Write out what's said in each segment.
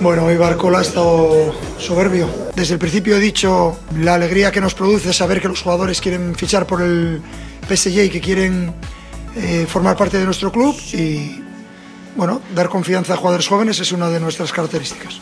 Bueno, hoy Barcola ha estado soberbio. Desde el principio he dicho la alegría que nos produce saber que los jugadores quieren fichar por el PSG y que quieren formar parte de nuestro club y, bueno, dar confianza a jugadores jóvenes es una de nuestras características.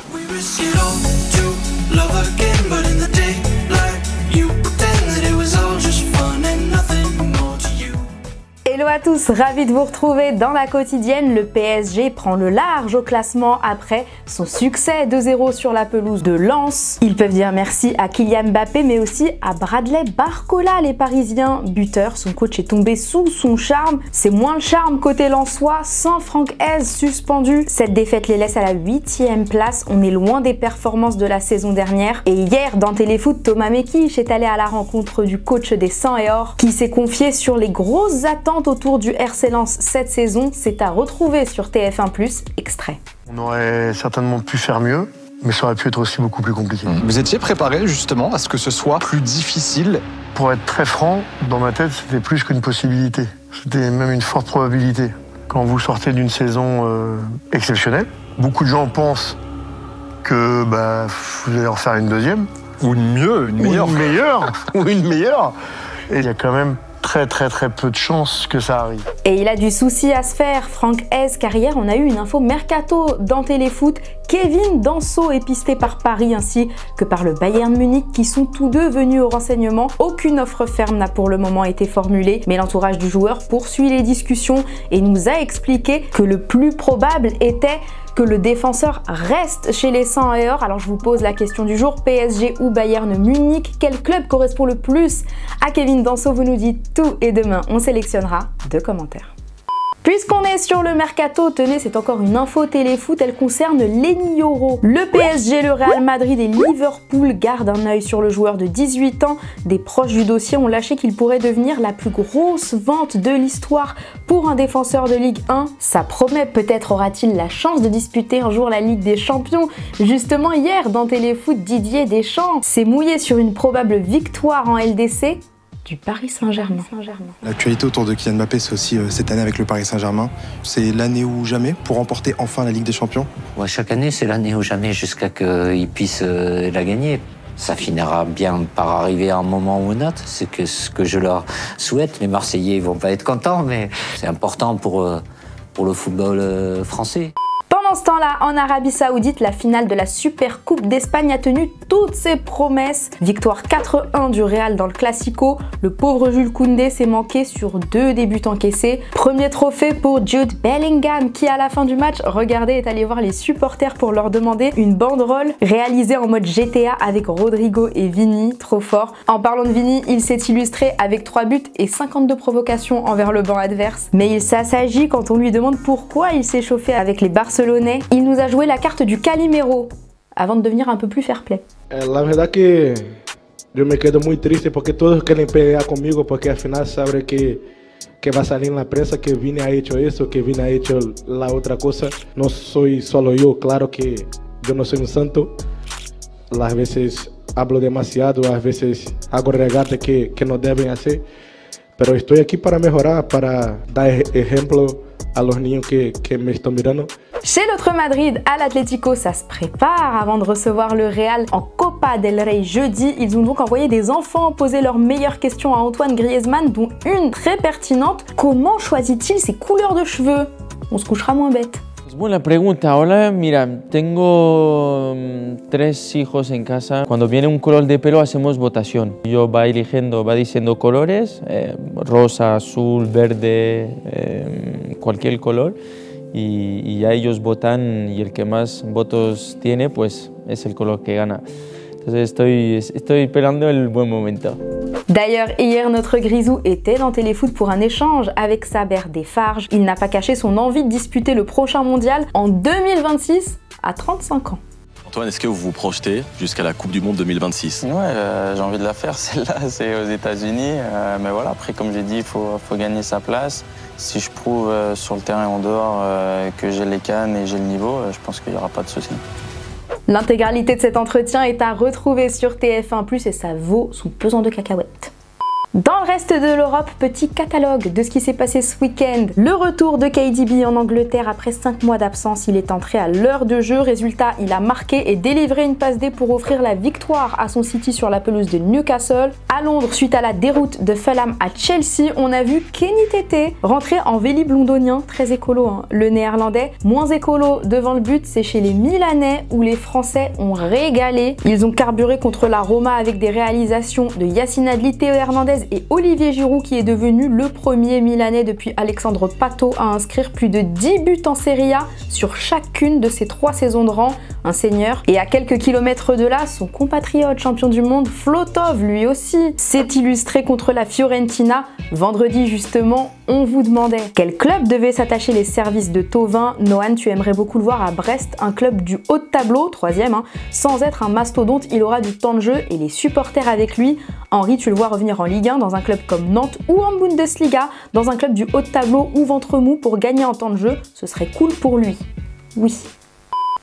Hello à tous, ravi de vous retrouver dans la quotidienne. Le PSG prend le large au classement après son succès 2-0 sur la pelouse de Lens. Ils peuvent dire merci à Kylian Mbappé mais aussi à Bradley Barcola, les Parisiens buteurs. Son coach est tombé sous son charme. C'est moins le charme côté lensois sans Franck Hez suspendu. Cette défaite les laisse à la 8e place. On est loin des performances de la saison dernière. Et hier dans Téléfoot, Thomas Mekich est allé à la rencontre du coach des 100 et or qui s'est confié sur les grosses attentes autour du RC Lens cette saison. C'est à retrouver sur TF1+, extrait. On aurait certainement pu faire mieux, mais ça aurait pu être aussi beaucoup plus compliqué. Vous étiez préparé justement à ce que ce soit plus difficile? Pour être très franc, dans ma tête, c'était plus qu'une possibilité. C'était même une forte probabilité. Quand vous sortez d'une saison exceptionnelle, beaucoup de gens pensent que vous allez en faire une deuxième. Ou une meilleure. Ou une meilleure. Et il y a quand même très peu de chances que ça arrive. Et il a du souci à se faire, Franck Hez, car hier on a eu une info mercato dans Téléfoot. Kevin Danso est pisté par Paris ainsi que par le Bayern Munich qui sont tous deux venus au renseignement. Aucune offre ferme n'a pour le moment été formulée, mais l'entourage du joueur poursuit les discussions et nous a expliqué que le plus probable était que le défenseur reste chez les 100 et or. Alors je vous pose la question du jour, PSG ou Bayern Munich, quel club correspond le plus à Kevin Danso? Vous nous dites tout et demain on sélectionnera 2 commentaires. Puisqu'on est sur le mercato, tenez, c'est encore une info Téléfoot, elle concerne Lenny Yoro. Le PSG, le Real Madrid et Liverpool gardent un œil sur le joueur de 18 ans. Des proches du dossier ont lâché qu'il pourrait devenir la plus grosse vente de l'histoire pour un défenseur de Ligue 1. Ça promet, peut-être aura-t-il la chance de disputer un jour la Ligue des Champions. Justement hier, dans Téléfoot, Didier Deschamps s'est mouillé sur une probable victoire en LDC du Paris Saint-Germain. L'actualité autour de Kylian Mbappé, c'est aussi cette année avec le Paris Saint-Germain. C'est l'année ou jamais pour remporter enfin la Ligue des Champions. Ouais, chaque année, c'est l'année ou jamais jusqu'à qu'il puisse la gagner. Ça finira bien par arriver à un moment ou un autre. C'est ce que je leur souhaite. Les Marseillais vont pas être contents, mais c'est important pour le football français. Pendant ce temps-là, en Arabie Saoudite, la finale de la Super Coupe d'Espagne a tenu toutes ses promesses. Victoire 4-1 du Real dans le Classico. Le pauvre Jules Koundé s'est manqué sur 2 buts encaissés. Premier trophée pour Jude Bellingham qui, à la fin du match, regardez, est allé voir les supporters pour leur demander une banderole réalisée en mode GTA avec Rodrigo et Vini. Trop fort. En parlant de Vini, il s'est illustré avec 3 buts et 52 provocations envers le banc adverse. Mais il s'assagit quand on lui demande pourquoi il s'est chauffé avec les Barcelonais. Il nous a joué la carte du Calimero avant de devenir un peu plus fair-play. La verdad que yo me quedo muy triste porque todos quieren pelear conmigo porque al final saben que va a salir en la prensa que Vini ha hecho eso, que Vini ha hecho la otra cosa. No soy solo yo, claro que yo no soy un santo. Las veces hablo demasiado, a veces hago regates que no deben hacer. Pero estoy aquí para mejorar, para dar ejemplo à los niños que me están mirando. Chez l'autre Madrid, à l'Atlético, ça se prépare avant de recevoir le Real en Copa del Rey jeudi. Ils ont donc envoyé des enfants poser leurs meilleures questions à Antoine Griezmann, dont une très pertinente. Comment choisit-il ses couleurs de cheveux? On se couchera moins bête. Buena pregunta. Hola, mira, tengo 3 hijos en casa. Cuando viene un color de pelo hacemos votación. Yo va diciendo colores, rosa, azul, verde, cualquier color. Y ya ellos votan y el que más votos tiene, pues es el color que gana. Entonces estoy esperando el buen momento. D'ailleurs, hier, notre Grisou était dans Téléfoot pour un échange avec Saber Defarge. Il n'a pas caché son envie de disputer le prochain mondial en 2026 à 35 ans. Antoine, est-ce que vous vous projetez jusqu'à la Coupe du Monde 2026? Ouais, j'ai envie de la faire, celle-là, c'est aux États-Unis. Mais voilà, après, comme j'ai dit, il faut gagner sa place. Si je prouve sur le terrain et en dehors que j'ai les cannes et j'ai le niveau, je pense qu'il n'y aura pas de souci. L'intégralité de cet entretien est à retrouver sur TF1+, et ça vaut son pesant de cacahuètes. Dans le reste de l'Europe, petit catalogue de ce qui s'est passé ce week-end. Le retour de KDB en Angleterre après 5 mois d'absence, il est entré à l'heure de jeu. Résultat, il a marqué et délivré une passe D pour offrir la victoire à son City sur la pelouse de Newcastle. À Londres, suite à la déroute de Fulham à Chelsea, on a vu Kenny Tété rentrer en vélib londonien, très écolo hein. Le néerlandais, moins écolo devant le but, c'est chez les Milanais où les Français ont régalé. Ils ont carburé contre la Roma avec des réalisations de Yacine Adli, Théo Hernandez et Olivier Giroud qui est devenu le premier Milanais depuis Alexandre Pato à inscrire plus de 10 buts en Serie A sur chacune de ses 3 saisons de rang, un seigneur. Et à quelques kilomètres de là, son compatriote champion du monde, Flotov, lui aussi, s'est illustré contre la Fiorentina. Vendredi justement, on vous demandait quel club devait s'attacher les services de Thauvin. Nohan, tu aimerais beaucoup le voir à Brest, un club du haut de tableau, 3e, hein. Sans être un mastodonte, il aura du temps de jeu et les supporters avec lui. Henri, tu le vois revenir en Ligue 1 dans un club comme Nantes ou en Bundesliga, dans un club du haut de tableau ou ventre mou pour gagner en temps de jeu, ce serait cool pour lui. Oui.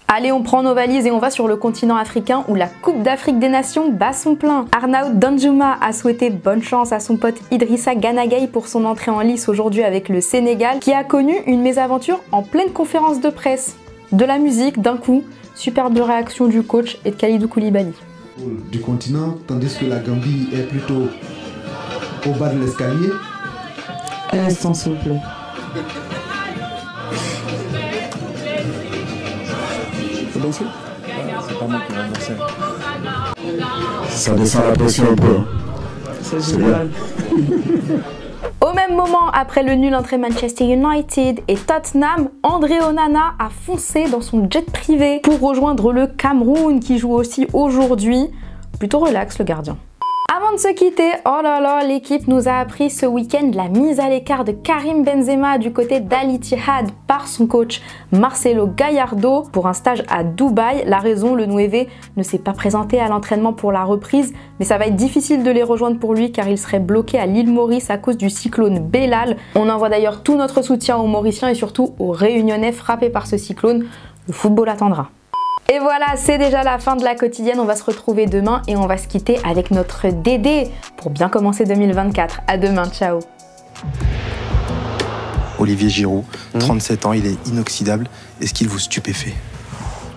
Allez, on prend nos valises et on va sur le continent africain où la Coupe d'Afrique des Nations bat son plein. Arnaud Danjuma a souhaité bonne chance à son pote Idrissa Gana Gueye pour son entrée en lice aujourd'hui avec le Sénégal qui a connu une mésaventure en pleine conférence de presse. De la musique d'un coup, superbe réaction du coach et de Kalidou Koulibaly. Du continent, tandis que la Gambie est plutôt au bas de l'escalier. Instant s'il vous plaît. Faut danser? C'est pas moi qui vais danser. Ça descend la pression un peu. C'est génial. Au même moment, après le nul entre Manchester United et Tottenham, André Onana a foncé dans son jet privé pour rejoindre le Cameroun qui joue aussi aujourd'hui. Plutôt relax le gardien. Avant de se quitter, oh là là, l'équipe nous a appris ce week-end la mise à l'écart de Karim Benzema du côté d'Al Ittihad par son coach Marcelo Gallardo pour un stage à Dubaï. La raison, le Nueve ne s'est pas présenté à l'entraînement pour la reprise, mais ça va être difficile de les rejoindre pour lui car il serait bloqué à l'île Maurice à cause du cyclone Bellal. On envoie d'ailleurs tout notre soutien aux Mauriciens et surtout aux Réunionnais frappés par ce cyclone. Le football attendra. Et voilà, c'est déjà la fin de la quotidienne. On va se retrouver demain et on va se quitter avec notre Dédé pour bien commencer 2024. À demain, ciao. Olivier Giroud, 37 ans, il est inoxydable. Est-ce qu'il vous stupéfait?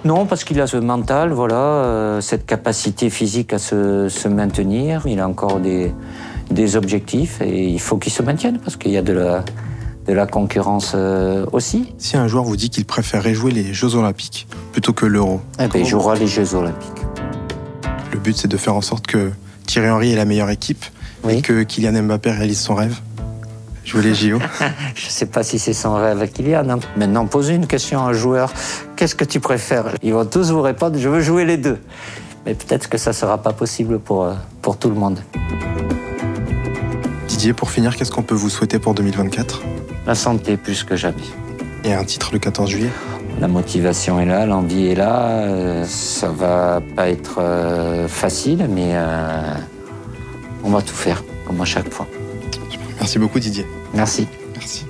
Non, parce qu'il a ce mental, voilà, cette capacité physique à se maintenir. Il a encore des objectifs et il faut qu'il se maintienne parce qu'il y a de la concurrence aussi. Si un joueur vous dit qu'il préférerait jouer les Jeux Olympiques plutôt que l'Euro, eh ben, il jouera les Jeux Olympiques. Le but, c'est de faire en sorte que Thierry Henry ait la meilleure équipe et que Kylian Mbappé réalise son rêve. Jouer les JO. Je ne sais pas si c'est son rêve, Kylian. Hein. Maintenant, posez une question à un joueur. Qu'est-ce que tu préfères? Ils vont tous vous répondre, je veux jouer les deux. Mais peut-être que ça ne sera pas possible pour tout le monde. Didier, pour finir, qu'est-ce qu'on peut vous souhaiter pour 2024? La santé plus que jamais. Et un titre le 14 juillet? La motivation est là, l'envie est là. Ça va pas être facile, mais on va tout faire, comme à chaque fois. Merci beaucoup Didier. Merci. Merci.